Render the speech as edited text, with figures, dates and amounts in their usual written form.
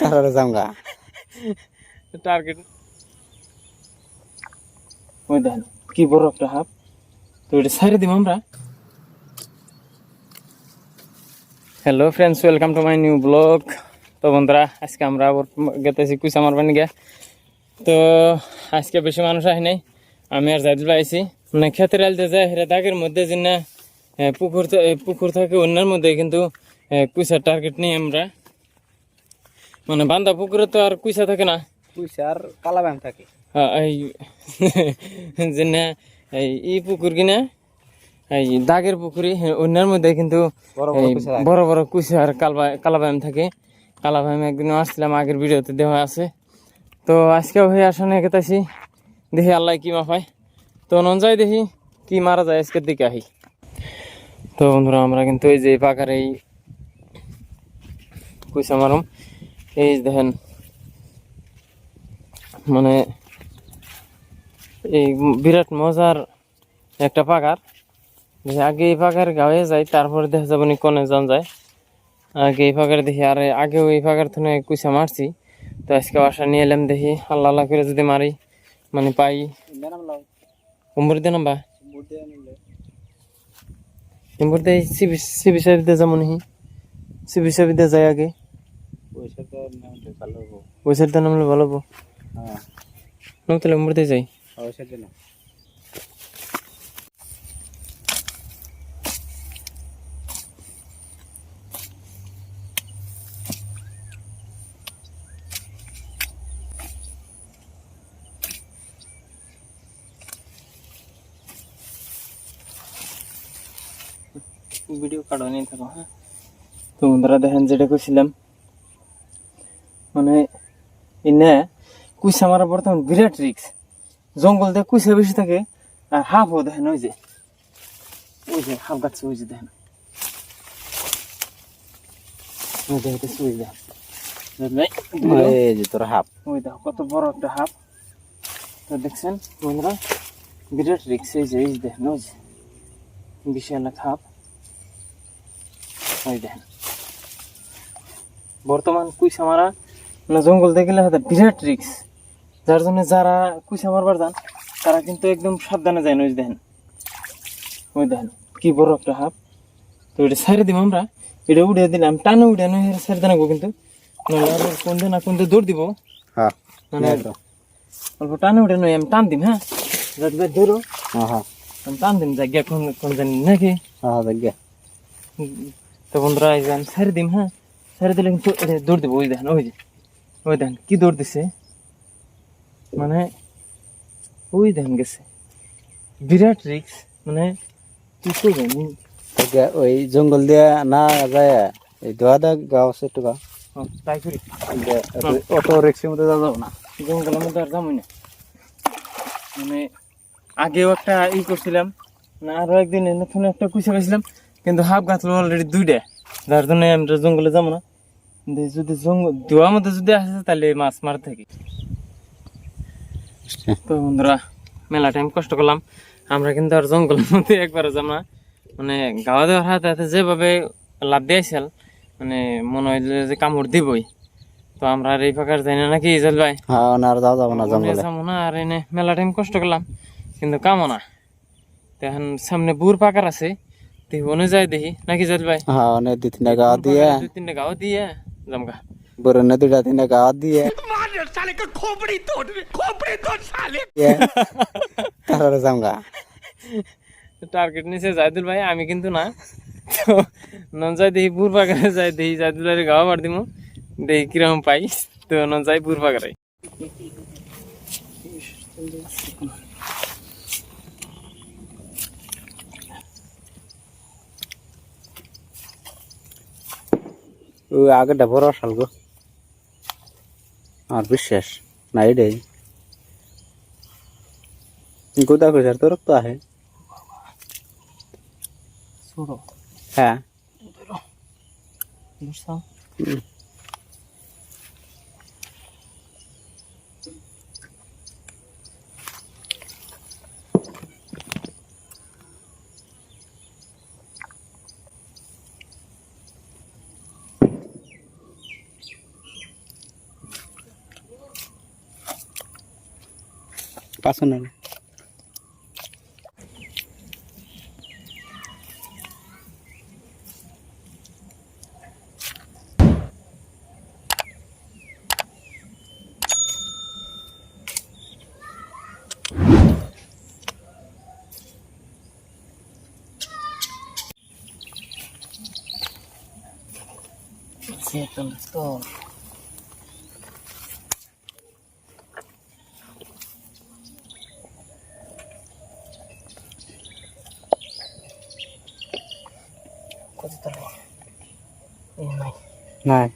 তারপরে জামগা টার্গেট ওই দেখেন কি বড় একটা হাফ। তো এটা ছাইড়ে দিব আমরা। Hello friends, welcome to my new blog. তো বন্ধুরা, আজকে আমরা আবার গেতেছি কুইসা মারবার নিয়ে। তো আজকে বেশি মানুষ আসে নাই, আমি আর জাইদুল ভাই আইছি। মানে ক্ষেতের আলতে যায় হেরা দাগের মধ্যে যে না পুকুর থাকে অন্যের মধ্যে, কিন্তু কুইসার টার্গেট নিয়ে আমরা, মানে বান্দা পুকুরে তো আর কুইসা থাকে না, কুইসার কালা ব্যায়াম থাকে। এই যে না এই পুকুর কিনা এই দাগের পুকুরি অন্যের মধ্যে কিন্তু বড় বড় কুইসার কালাবায়াম থাকে। কালাবায়াম একদিন আসছিলাম, আগের ভিডিওতে দেওয়া আছে। তো আজকেও হয়ে আসনে গেতাছি, দেখি আল্লাহ কি মাফায়। তো নন যাই দেখি কি মারা যায় আজকের দিকে আহি। তো বন্ধুরা, আমরা কিন্তু এই যে পাকার এই কুইসা মারম, এই দেখেন মানে এই বিরাট মজার একটা পাকার। দেখি আগে এই পাকার গাঁয়ে যাই, তারপরে দেখা যাবো নি কনে যান যায়। আগে এই পাকার দেখি, আর আগেও এই পাকার থেকে কুইসা মারছি। তো আজকে আশা নিয়ে এলাম, দেখি আল্লাহ আল্লাহ করে যদি মারি, মানে পাই। উম্বর দিয়ে নাম্বা উম্বর দিয়ে সিবি সাবিতে যাবো নি, সিবি সাবিতে যাই আগে। ওই সাইডটা নামলে ভালো হবো। তাহলে উম্বর দিয়ে যাই। ভিডিও কাটো নিয়ে থাকো। হ্যাঁ, তো বন্ধুরা দেখেন যেটা কইছিলাম, মানে ইনে কুইসা মারা বর্তমান বিরাট রিক্স। জঙ্গল দিয়ে কুইসা বেশি থাকে, আর হাফও দেখেন ওই যে হাফ গাছ, ওই যে দেখেন তোর হাফ ওই দেখো কত বড় একটা হাফ। তো দেখছেন বন্ধুরা, বিরাট রিক্স। এই যে দেখেন ওই যে বিশাল এক হাফ, ওই দেখেন। বর্তমান কুইসা মারা মানে জঙ্গল দেখে গেলে বিরাট রিক্স, যার জন্য যারা কুইসা মারবার যান তারা কিন্তু একদম সাবধানে যায় না। ওই দেখেন, ওই দেখেন কি বড় একটা হাফ। তো এটা ছাড়ে দিব আমরা, এটা উড়িয়ে দিলাম, টানে উড়িয়ে নয় ছাড়ে দেবো, কিন্তু কোন দিন না কোন দিন দৌড় দিব। মানে অল্প টানে উঠে নয়, আমি টান দিম। হ্যাঁ, যাতে ধরো আমি টান দিম জায়গা কোন কোন জানি নাকি। তো বন্ধুরা এই যে আমি ছাড়ে দিম। হ্যাঁ, ছাড়ে দিলে কিন্তু এটা দৌড় দিব। ওই দেখেন, ওই দেখেন কি দৌড় দিছে, মানে ওই দেখেন গেছে। বিরাট রিক্স, মানে কি করবেন। ওই জঙ্গল দিয়ে না যায় এই দোয়া দা গাও আছে একটু গা তাই করি, অত রিক্সের মধ্যে যাওয়া যাবো না। জঙ্গলের মধ্যে আর যাবই না। মানে আগেও একটা করছিলাম না, আরো একদিন নতুন একটা কুইসা পাইছিলাম, কিন্তু হাফ গাছলো অলরেডি দুইটা, যার জন্য আমরা জঙ্গলে যাবো না। যদি জঙ্গল দোয়ার মধ্যে যদি আসে তাহলে মাছ মার থাকি। তো বন্ধুরা, মেলা টাইম কষ্ট করলাম, আমরা কিন্তু আর জঙ্গলের মধ্যে একবারও যাব না। মানে গাওয়া দেওয়ার হাতে হাতে যেভাবে লাভ দিয়েছিল, মানে মনে হয় যে কামড় দিবই। তো আমরা আর এই প্রকার যাই না নাকি ইজাল ভাই? যাবো না। আর এনে মেলা টাইম কষ্ট করলাম, কিন্তু কামো না। এখন সামনে বুর পাকার আছে, দেখি যায় দেখি নাকি ইজাল ভাই? দুই তিনটা গাওয়া দিয়ে জমকা বরনে দুইটা তিনটা গাওয়া দিয়ে তারপরে জামগা টার্গেট নিচে জাইদুল ভাই, আমি কিন্তু না। তো নন যাই দেখি বুর পাকারে যাই দেখি জাইদুল ভাই গাওয়া বার দিমু, দেখি কিরকম পাই। তো নন যাই বুর পাকারে। ওই আগেরটা বড় শাল গো, আর বিশ্বাস না এটাই গোদা কইসার তোর তো আহে। হ্যাঁ পাঁচশো তো কত তাহলে এই নাই নাই